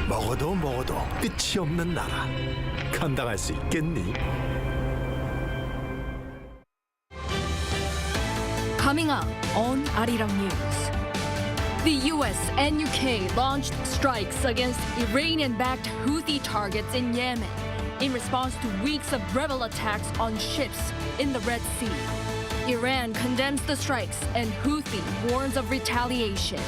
먹어도 끝이 없는 나라. 감당할 수 있겠니? Coming up on Arirang News. The U.S. and U.K. launched strikes against Iranian-backed Houthi targets in Yemen in response to weeks of rebel attacks on ships in the Red Sea. Iran condemns the strikes and Houthi warns of retaliation.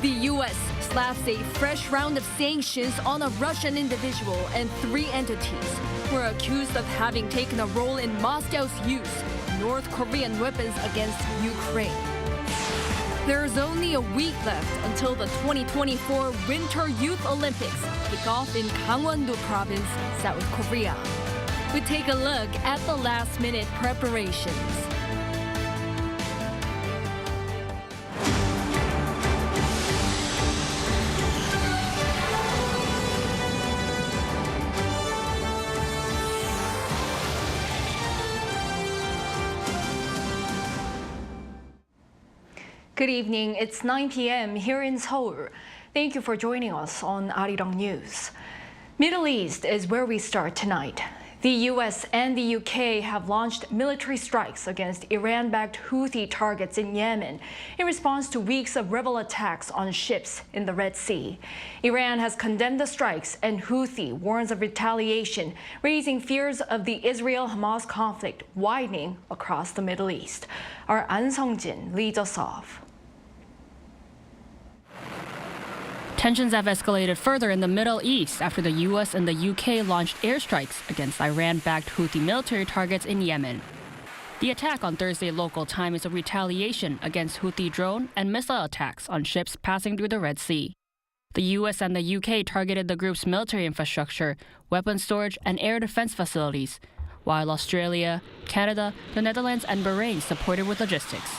The U.S. slaps a fresh round of sanctions on a Russian individual and 3 entities who are accused of having taken a role in Moscow's use of North Korean weapons against Ukraine. There's only a week left until the 2024 Winter Youth Olympics kick off in Gangwon province, South Korea. We take a look at the last-minute preparations. Good evening. It's 9 p.m. here in Seoul. Thank you for joining us on Arirang News. Middle East is where we start tonight. The U.S. and the U.K. have launched military strikes against Iran-backed Houthi targets in Yemen in response to weeks of rebel attacks on ships in the Red Sea. Iran has condemned the strikes and Houthi warns of retaliation, raising fears of the Israel-Hamas conflict widening across the Middle East. Our An Sung-jin leads us off. Tensions have escalated further in the Middle East after the U.S. and the U.K. launched airstrikes against Iran-backed Houthi military targets in Yemen. The attack on Thursday local time is a retaliation against Houthi drone and missile attacks on ships passing through the Red Sea. The U.S. and the U.K. targeted the group's military infrastructure, weapons storage, and air defense facilities, while Australia, Canada, the Netherlands, and Bahrain supported with logistics.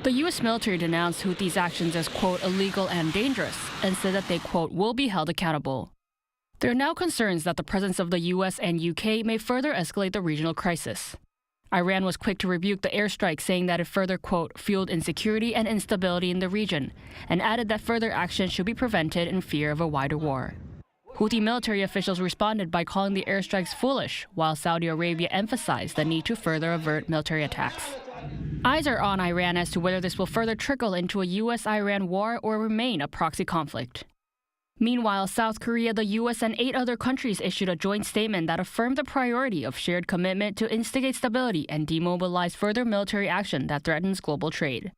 The U.S. military denounced Houthis' actions as, quote, illegal and dangerous, and said that they, quote, will be held accountable. There are now concerns that the presence of the U.S. and U.K. may further escalate the regional crisis. Iran was quick to rebuke the airstrike, saying that it further, quote, fueled insecurity and instability in the region, and added that further action should be prevented in fear of a wider war. Houthi military officials responded by calling the airstrikes foolish, while Saudi Arabia emphasized the need to further avert military attacks. Eyes are on Iran as to whether this will further trickle into a U.S.-Iran war or remain a proxy conflict. Meanwhile, South Korea, the U.S., and 8 other countries issued a joint statement that affirmed the priority of shared commitment to instigate stability and demobilize further military action that threatens global trade.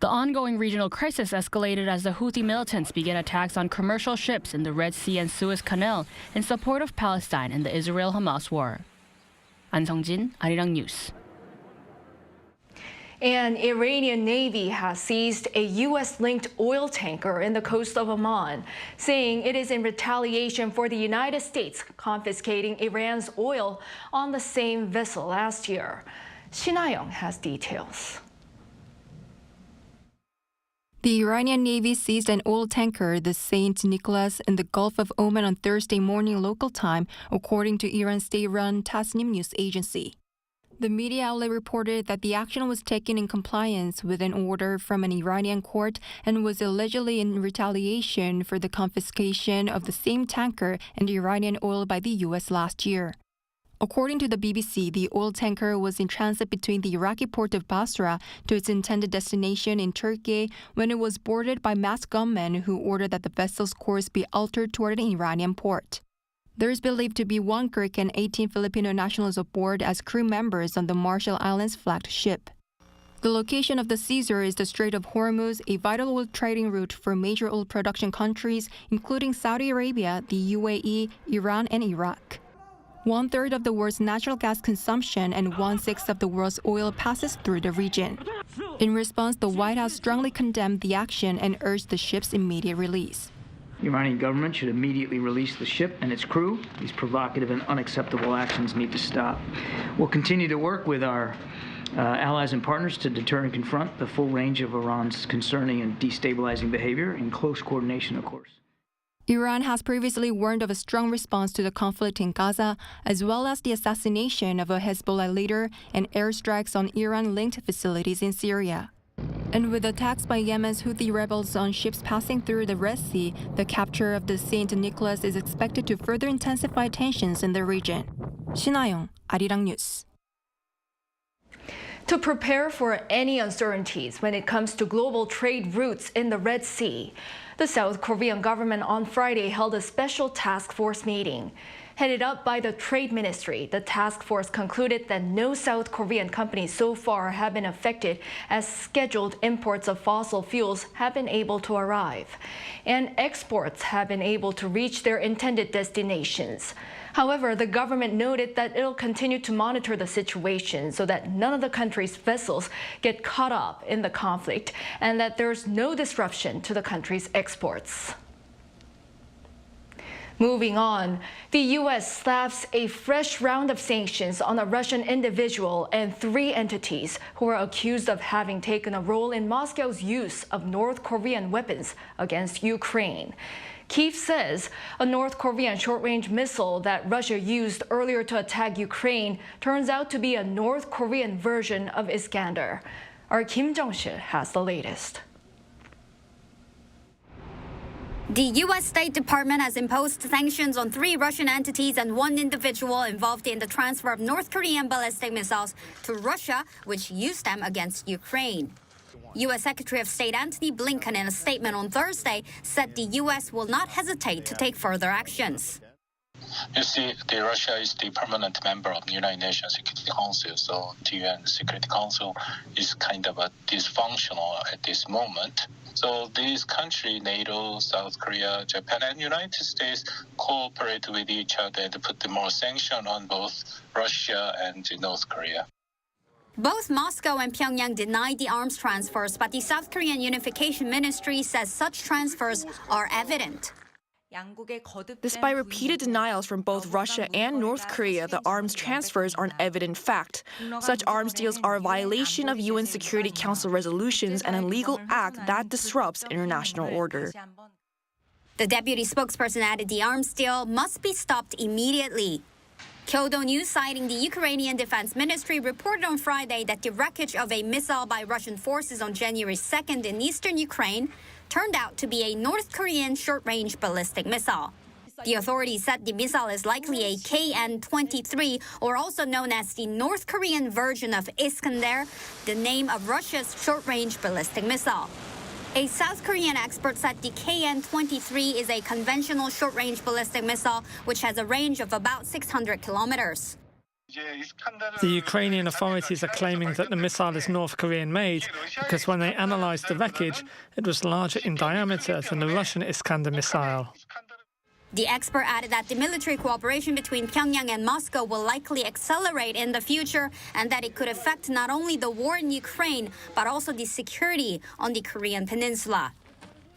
The ongoing regional crisis escalated as the Houthi militants began attacks on commercial ships in the Red Sea and Suez Canal in support of Palestine in the Israel-Hamas war. An Sung-jin, Arirang News. An Iranian Navy has seized a U.S.-linked oil tanker in the coast of Oman, saying it is in retaliation for the United States confiscating Iran's oil on the same vessel last year. Shin Ha-young has details. The Iranian Navy seized an oil tanker, the St. Nicholas, in the Gulf of Oman on Thursday morning local time, according to Iran's state-run Tasnim news agency. The media outlet reported that the action was taken in compliance with an order from an Iranian court and was allegedly in retaliation for the confiscation of the same tanker and Iranian oil by the U.S. last year. According to the BBC, the oil tanker was in transit between the Iraqi port of Basra to its intended destination in Turkey when it was boarded by masked gunmen who ordered that the vessel's course be altered toward an Iranian port. There is believed to be 1 Greek and 18 Filipino nationals aboard as crew members on the Marshall Islands flagged ship. The location of the seizure is the Strait of Hormuz, a vital oil trading route for major oil production countries, including Saudi Arabia, the UAE, Iran, and Iraq. 1/3 of the world's natural gas consumption and 1/6 of the world's oil passes through the region. In response, the White House strongly condemned the action and urged the ship's immediate release. The Iranian government should immediately release the ship and its crew. These provocative and unacceptable actions need to stop. We'll continue to work with our allies and partners to deter and confront the full range of Iran's concerning and destabilizing behavior in close coordination, of course. Iran has previously warned of a strong response to the conflict in Gaza, as well as the assassination of a Hezbollah leader and airstrikes on Iran-linked facilities in Syria. And with attacks by Yemen's Houthi rebels on ships passing through the Red Sea, the capture of the St. Nicholas is expected to further intensify tensions in the region. 신하영, Arirang News. To prepare for any uncertainties when it comes to global trade routes in the Red Sea, the South Korean government on Friday held a special task force meeting. Headed up by the Trade Ministry, the task force concluded that no South Korean companies so far have been affected as scheduled imports of fossil fuels have been able to arrive, and exports have been able to reach their intended destinations. However, the government noted that it'll continue to monitor the situation so that none of the country's vessels get caught up in the conflict and that there's no disruption to the country's exports. Moving on, the U.S. slaps a fresh round of sanctions on a Russian individual and 3 entities who are accused of having taken a role in Moscow's use of North Korean weapons against Ukraine. Kyiv says a North Korean short-range missile that Russia used earlier to attack Ukraine turns out to be a North Korean version of Iskander. Our Kim Jong-sil has the latest. The U.S. State Department has imposed sanctions on 3 Russian entities and 1 individual involved in the transfer of North Korean ballistic missiles to Russia, which used them against Ukraine. U.S. Secretary of State Antony Blinken, in a statement on Thursday, said the U.S. will not hesitate to take further actions. You see, Russia is the permanent member of the United Nations Security Council, so the UN Security Council is kind of dysfunctional at this moment. So these countries, NATO, South Korea, Japan, and United States cooperate with each other and put more sanction on both Russia and North Korea. Both Moscow and Pyongyang denied the arms transfers, but the South Korean Unification Ministry says such transfers are evident. Despite repeated denials from both Russia and North Korea, the arms transfers are an evident fact. Such arms deals are a violation of UN Security Council resolutions and a legal act that disrupts international order. The deputy spokesperson added the arms deal must be stopped immediately. Kyodo News, citing the Ukrainian Defense Ministry, reported on Friday that the wreckage of a missile by Russian forces on January 2nd in eastern Ukraine turned out to be a North Korean short-range ballistic missile. The authorities said the missile is likely a KN-23, or also known as the North Korean version of Iskander, the name of Russia's short-range ballistic missile. A South Korean expert said the KN-23 is a conventional short-range ballistic missile, which has a range of about 600 kilometers. The Ukrainian authorities are claiming that the missile is North Korean-made because when they analysed the wreckage, it was larger in diameter than the Russian Iskander missile. The expert added that the military cooperation between Pyongyang and Moscow will likely accelerate in the future and that it could affect not only the war in Ukraine, but also the security on the Korean peninsula.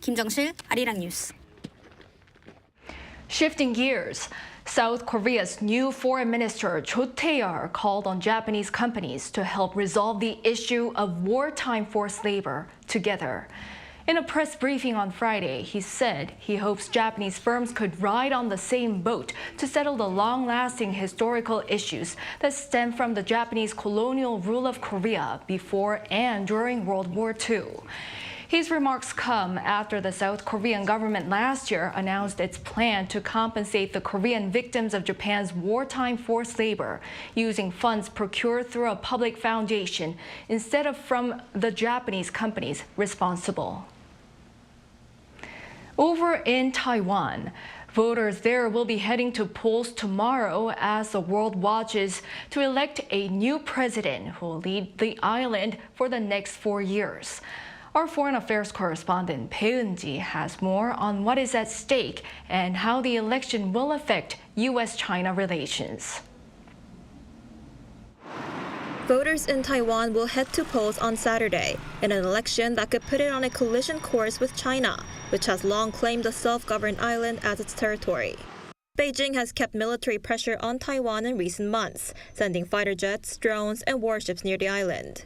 Kim Jong-sil, Arirang News. Shifting gears, South Korea's new foreign minister Cho Tae-yol called on Japanese companies to help resolve the issue of wartime forced labor together. In a press briefing on Friday, he said he hopes Japanese firms could ride on the same boat to settle the long-lasting historical issues that stem from the Japanese colonial rule of Korea before and during World War II. His remarks come after the South Korean government last year announced its plan to compensate the Korean victims of Japan's wartime forced labor using funds procured through a public foundation instead of from the Japanese companies responsible. Over in Taiwan, voters there will be heading to polls tomorrow as the world watches to elect a new president who will lead the island for the next 4 years. Our foreign affairs correspondent Bae Eun-ji has more on what is at stake and how the election will affect U.S. China relations. Voters in Taiwan will head to polls on Saturday in an election that could put it on a collision course with China, which has long claimed the self-governed island as its territory. Beijing has kept military pressure on Taiwan in recent months, sending fighter jets, drones, and warships near the island.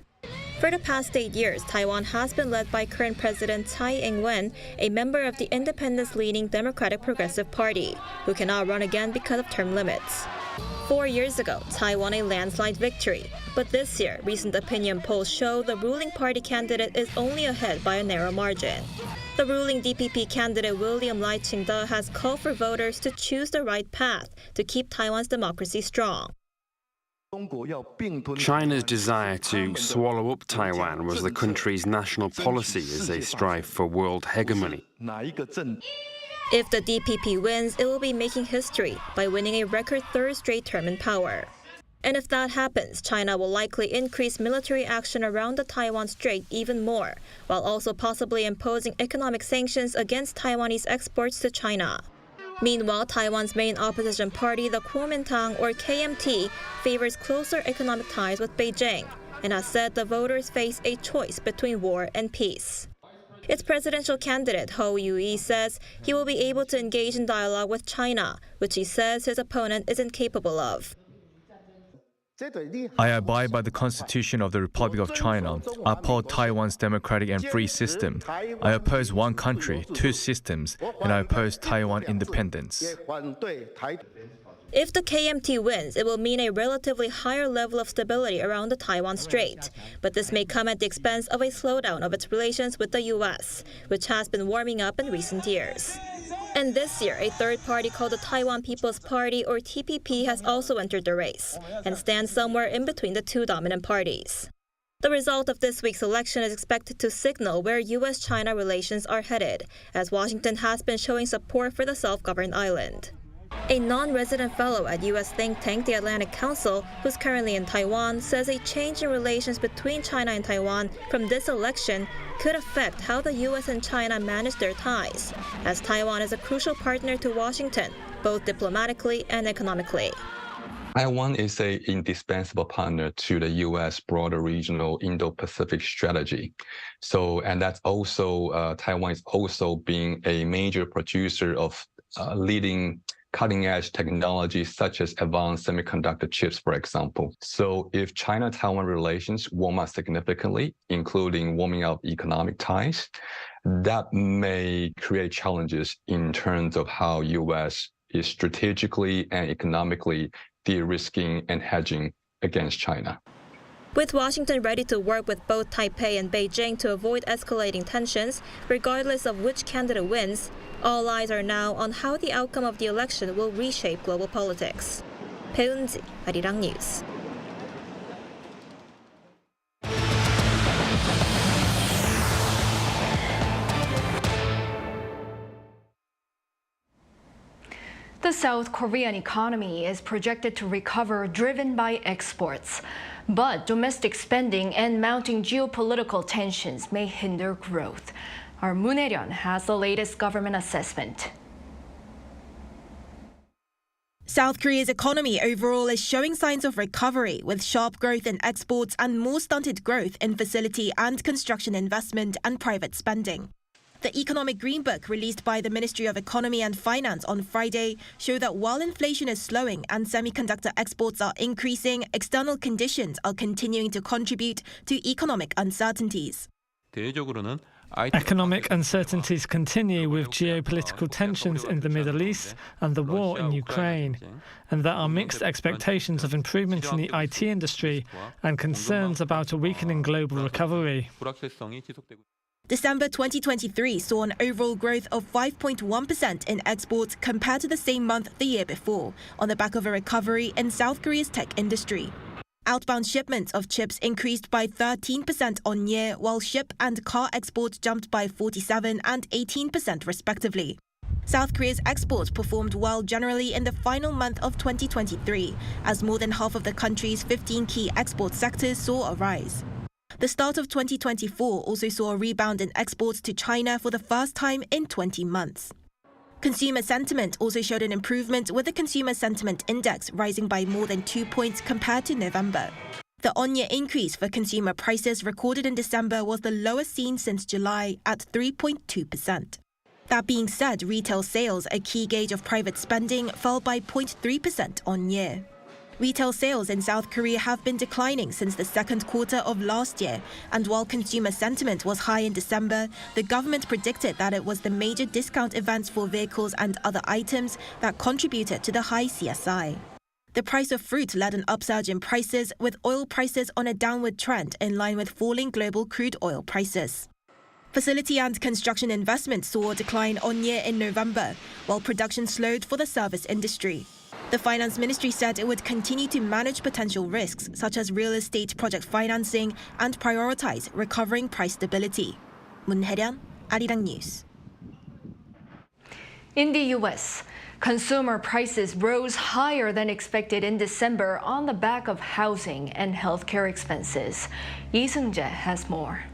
For the past 8 years, Taiwan has been led by current President Tsai Ing-wen, a member of the independence-leaning Democratic Progressive Party, who cannot run again because of term limits. 4 years ago, Taiwan a landslide victory. But this year, recent opinion polls show the ruling party candidate is only ahead by a narrow margin. The ruling DPP candidate William Lai Ching-te has called for voters to choose the right path to keep Taiwan's democracy strong. China's desire to swallow up Taiwan was the country's national policy as they strive for world hegemony. If the DPP wins, it will be making history by winning a record third straight term in power. And if that happens, China will likely increase military action around the Taiwan Strait even more, while also possibly imposing economic sanctions against Taiwanese exports to China. Meanwhile, Taiwan's main opposition party, the Kuomintang or KMT, favors closer economic ties with Beijing and has said the voters face a choice between war and peace. Its presidential candidate, Hou Yu-ih, says he will be able to engage in dialogue with China, which he says his opponent isn't capable of. I abide by the Constitution of the Republic of China, uphold Taiwan's democratic and free system. I oppose one country, two systems, and I oppose Taiwan independence. If the KMT wins, it will mean a relatively higher level of stability around the Taiwan Strait. But this may come at the expense of a slowdown of its relations with the U.S., which has been warming up in recent years. And this year, a third party called the Taiwan People's Party, or TPP, has also entered the race and stands somewhere in between the two dominant parties. The result of this week's election is expected to signal where U.S. China relations are headed, as Washington has been showing support for the self-governed island. A non-resident fellow at U.S. think tank the Atlantic Council, who's currently in Taiwan, says a change in relations between China and Taiwan from this election could affect how the U.S. and China manage their ties, as Taiwan is a crucial partner to Washington, both diplomatically and economically. Taiwan is an indispensable partner to the U.S. broader regional Indo-Pacific strategy. And that's also, Taiwan is also being a major producer of leading cutting-edge technologies such as advanced semiconductor chips, for example. So if China-Taiwan relations warm up significantly, including warming up economic ties, that may create challenges in terms of how U.S. is strategically and economically de-risking and hedging against China. With Washington ready to work with both Taipei and Beijing to avoid escalating tensions, regardless of which candidate wins, all eyes are now on how the outcome of the election will reshape global politics. Peunji, Arirang News. The South Korean economy is projected to recover driven by exports. But domestic spending and mounting geopolitical tensions may hinder growth. Our Moon Hae-ryun has the latest government assessment. South Korea's economy overall is showing signs of recovery, with sharp growth in exports and more stunted growth in facility and construction investment and private spending. The Economic Green Book released by the Ministry of Economy and Finance on Friday showed that while inflation is slowing and semiconductor exports are increasing, external conditions are continuing to contribute to economic uncertainties. Economic uncertainties continue with geopolitical tensions in the Middle East and the war in Ukraine, and there are mixed expectations of improvement in the IT industry and concerns about a weakening global recovery. December 2023 saw an overall growth of 5.1% in exports compared to the same month the year before, on the back of a recovery in South Korea's tech industry. Outbound shipments of chips increased by 13% on year, while ship and car exports jumped by 47% and 18% respectively. South Korea's exports performed well generally in the final month of 2023, as more than half of the country's 15 key export sectors saw a rise. The start of 2024 also saw a rebound in exports to China for the first time in 20 months. Consumer sentiment also showed an improvement, with the Consumer Sentiment Index rising by more than 2 points compared to November. The on-year increase for consumer prices recorded in December was the lowest seen since July at 3.2%. That being said, retail sales, a key gauge of private spending, fell by 0.3% on year. Retail sales in South Korea have been declining since the second quarter of last year, and while consumer sentiment was high in December, the government predicted that it was the major discount events for vehicles and other items that contributed to the high CSI. The price of fruit led an upsurge in prices, with oil prices on a downward trend in line with falling global crude oil prices. Facility and construction investment saw a decline on year in November, while production slowed for the service industry. The Finance Ministry said it would continue to manage potential risks, such as real estate project financing, and prioritize recovering price stability. Moon Hae-ryun, Arirang News. In the U.S., consumer prices rose higher than expected in December on the back of housing and healthcare expenses. Lee Sun-kyun has more.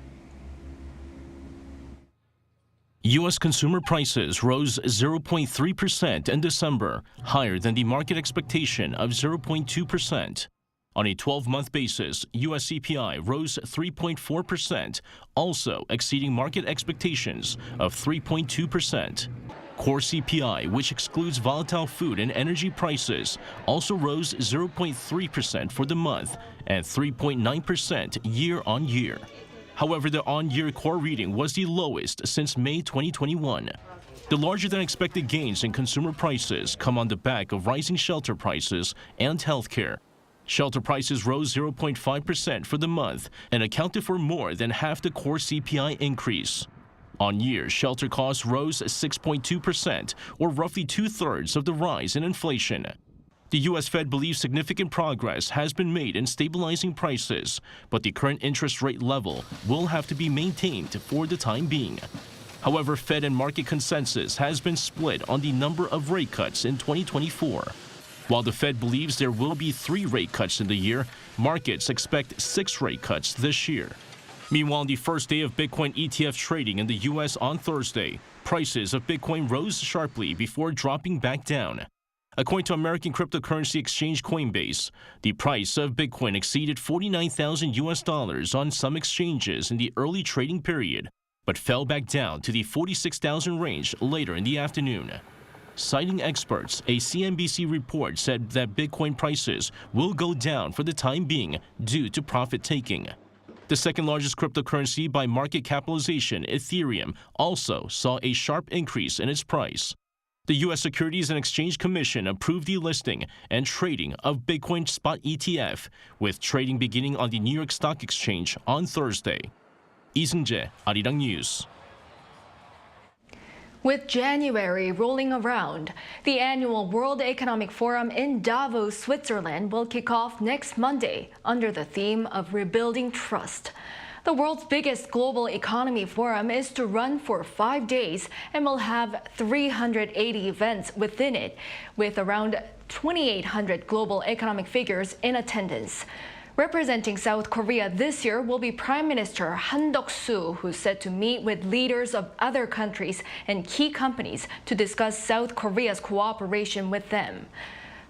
U.S. consumer prices rose 0.3% in December, higher than the market expectation of 0.2%. On a 12-month basis, U.S. CPI rose 3.4%, also exceeding market expectations of 3.2%. Core CPI, which excludes volatile food and energy prices, also rose 0.3% for the month and 3.9% year-on-year. However, the on-year core reading was the lowest since May 2021. The larger-than-expected gains in consumer prices come on the back of rising shelter prices and healthcare. Shelter prices rose 0.5% for the month and accounted for more than half the core CPI increase. On year, shelter costs rose 6.2%, or roughly two-thirds of the rise in inflation. The U.S. Fed believes significant progress has been made in stabilizing prices, but the current interest rate level will have to be maintained for the time being. However, Fed and market consensus has been split on the number of rate cuts in 2024. While the Fed believes there will be 3 rate cuts in the year, markets expect 6 rate cuts this year. Meanwhile, on the first day of Bitcoin ETF trading in the U.S. on Thursday, prices of Bitcoin rose sharply before dropping back down. According to American cryptocurrency exchange Coinbase, the price of Bitcoin exceeded $49,000 on some exchanges in the early trading period, but fell back down to the $46,000 range later in the afternoon. Citing experts, a CNBC report said that Bitcoin prices will go down for the time being due to profit-taking. The second largest cryptocurrency by market capitalization, Ethereum, also saw a sharp increase in its price. The U.S. Securities and Exchange Commission approved the listing and trading of Bitcoin spot ETF, with trading beginning on the New York Stock Exchange on Thursday. Lee Sun-kyun, Arirang News. With January rolling around, the annual World Economic Forum in Davos, Switzerland will kick off next Monday under the theme of Rebuilding Trust. The world's biggest global economy forum is to run for 5 days and will have 380 events within it, with around 2,800 global economic figures in attendance. Representing South Korea this year will be Prime Minister Han Duck-soo, who's set to meet with leaders of other countries and key companies to discuss South Korea's cooperation with them.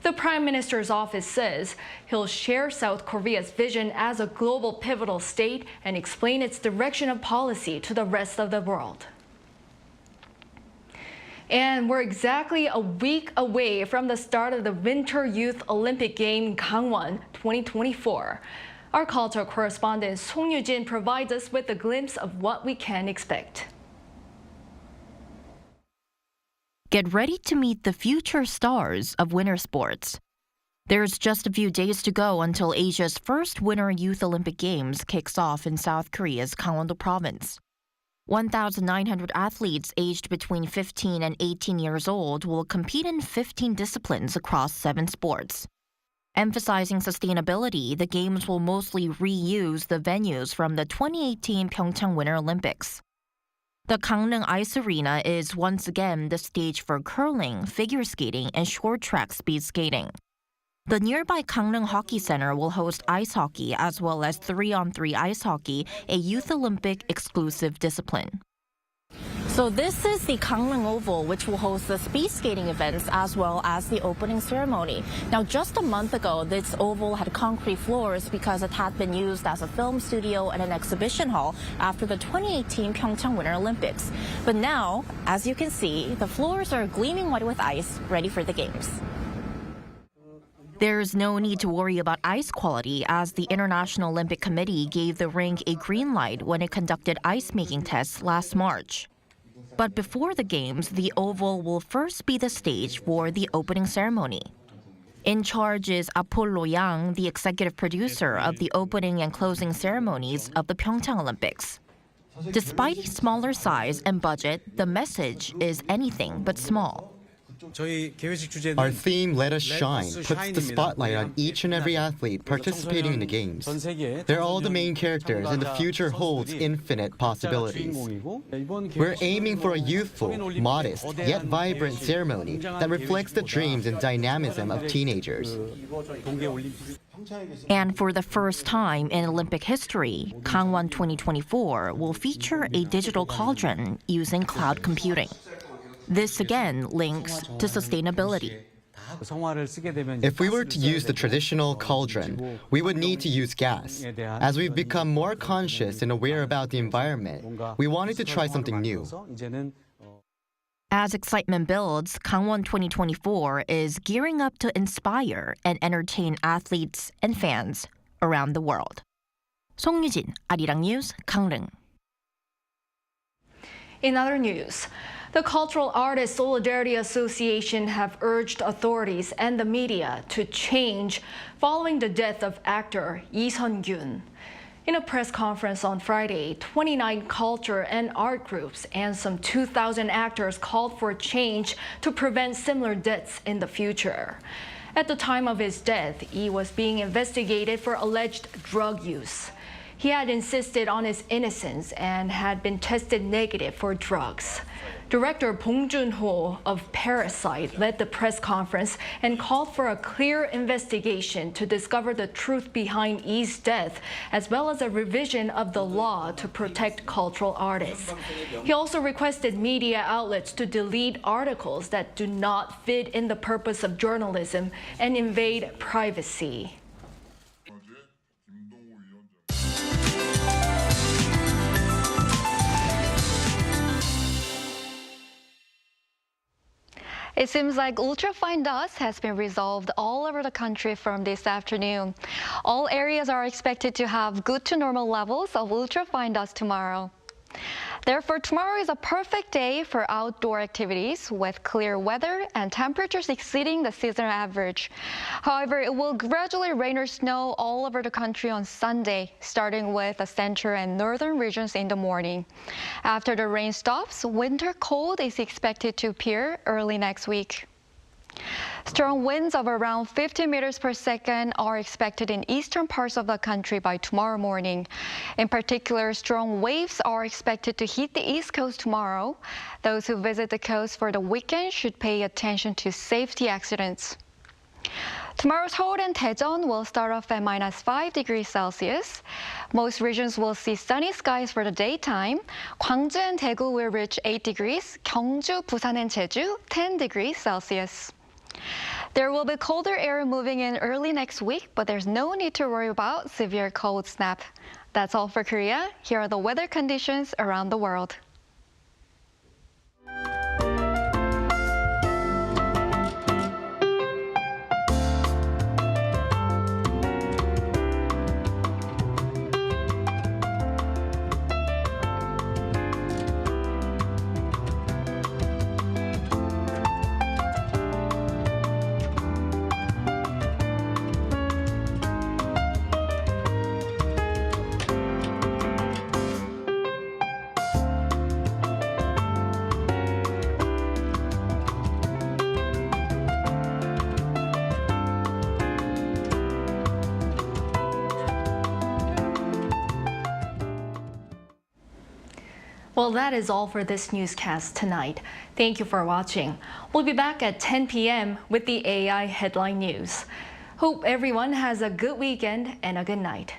The Prime Minister's office says he'll share South Korea's vision as a global pivotal state and explain its direction of policy to the rest of the world. And we're exactly a week away from the start of the Winter Youth Olympic Game Gangwon 2024. Our culture correspondent Song Yu-jin provides us with a glimpse of what we can expect. Get ready to meet the future stars of winter sports. There's just a few days to go until Asia's first Winter Youth Olympic Games kicks off in South Korea's Gangwon province. 1,900 athletes aged between 15 and 18 years old will compete in 15 disciplines across 7 sports. Emphasizing sustainability, the Games will mostly reuse the venues from the 2018 Pyeongchang Winter Olympics. The Gangneung Ice Arena is once again the stage for curling, figure skating, and short track speed skating. The nearby Gangneung Hockey Center will host ice hockey as well as 3-on-3 ice hockey, a Youth Olympic exclusive discipline. So this is the Gangneung Oval, which will host the speed skating events as well as the opening ceremony. Now, just a month ago, this oval had concrete floors because it had been used as a film studio and an exhibition hall after the 2018 Pyeongchang Winter Olympics. But now, as you can see, the floors are gleaming white with ice, ready for the Games. There's no need to worry about ice quality, as the International Olympic Committee gave the rink a green light when it conducted ice-making tests last March. But before the Games, the Oval will first be the stage for the opening ceremony. In charge is Apollo Yang, the executive producer of the opening and closing ceremonies of the Pyeongchang Olympics. Despite its smaller size and budget, the message is anything but small. Our theme, Let Us Shine, puts the spotlight on each and every athlete participating in the Games. They're all the main characters, and the future holds infinite possibilities. We're aiming for a youthful, modest, yet vibrant ceremony that reflects the dreams and dynamism of teenagers. And for the first time in Olympic history, Gangwon 2024 will feature a digital cauldron using cloud computing. This again links to sustainability. If we were to use the traditional cauldron, we would need to use gas. As we've become more conscious and aware about the environment, we wanted to try something new. As excitement builds, Gangwon 2024 is gearing up to inspire and entertain athletes and fans around the world. 송유진, Arirang News, Gangneung. In other news, the Cultural Artists Solidarity Association have urged authorities and the media to change following the death of actor Lee Sun-kyun. In a press conference on Friday, 29 culture and art groups and some 2,000 actors called for change to prevent similar deaths in the future. At the time of his death, Lee was being investigated for alleged drug use. He had insisted on his innocence and had been tested negative for drugs. Director Bong Joon-ho of Parasite led the press conference and called for a clear investigation to discover the truth behind Lee's death, as well as a revision of the law to protect cultural artists. He also requested media outlets to delete articles that do not fit in the purpose of journalism and invade privacy. It seems like ultrafine dust has been resolved all over the country from this afternoon. All areas are expected to have good to normal levels of ultrafine dust tomorrow. Therefore, tomorrow is a perfect day for outdoor activities with clear weather and temperatures exceeding the seasonal average. However, it will gradually rain or snow all over the country on Sunday, starting with the central and northern regions in the morning. After the rain stops, winter cold is expected to appear early next week. Strong winds of around 50 meters per second are expected in eastern parts of the country by tomorrow morning. In particular, strong waves are expected to hit the east coast tomorrow. Those who visit the coast for the weekend should pay attention to safety accidents. Tomorrow's Seoul and Daejeon will start off at -5 degrees Celsius. Most regions will see sunny skies for the daytime. Gwangju and Daegu will reach 8 degrees, Gyeongju, Busan, and Jeju 10 degrees Celsius. There will be colder air moving in early next week, but there's no need to worry about severe cold snap. That's all for Korea. Here are the weather conditions around the world. Well, that is all for this newscast tonight. Thank you for watching. We'll be back at 10 p.m. with the AI headline news. Hope everyone has a good weekend and a good night.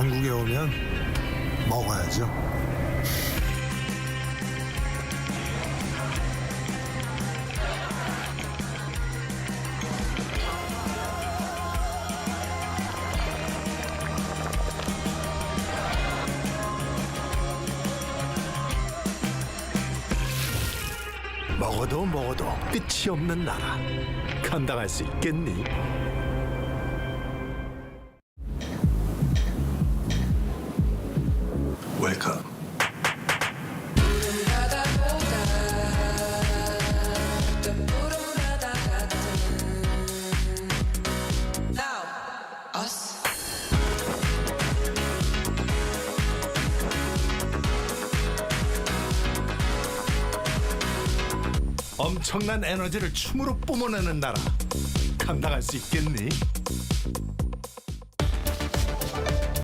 한국에 오면 먹어야죠. 먹어도 끝이 없는 나라. 감당할 수 있겠니? 웰컴. 엄청난 에너지를 춤으로 뿜어내는 나라. 감당할 수 있겠니?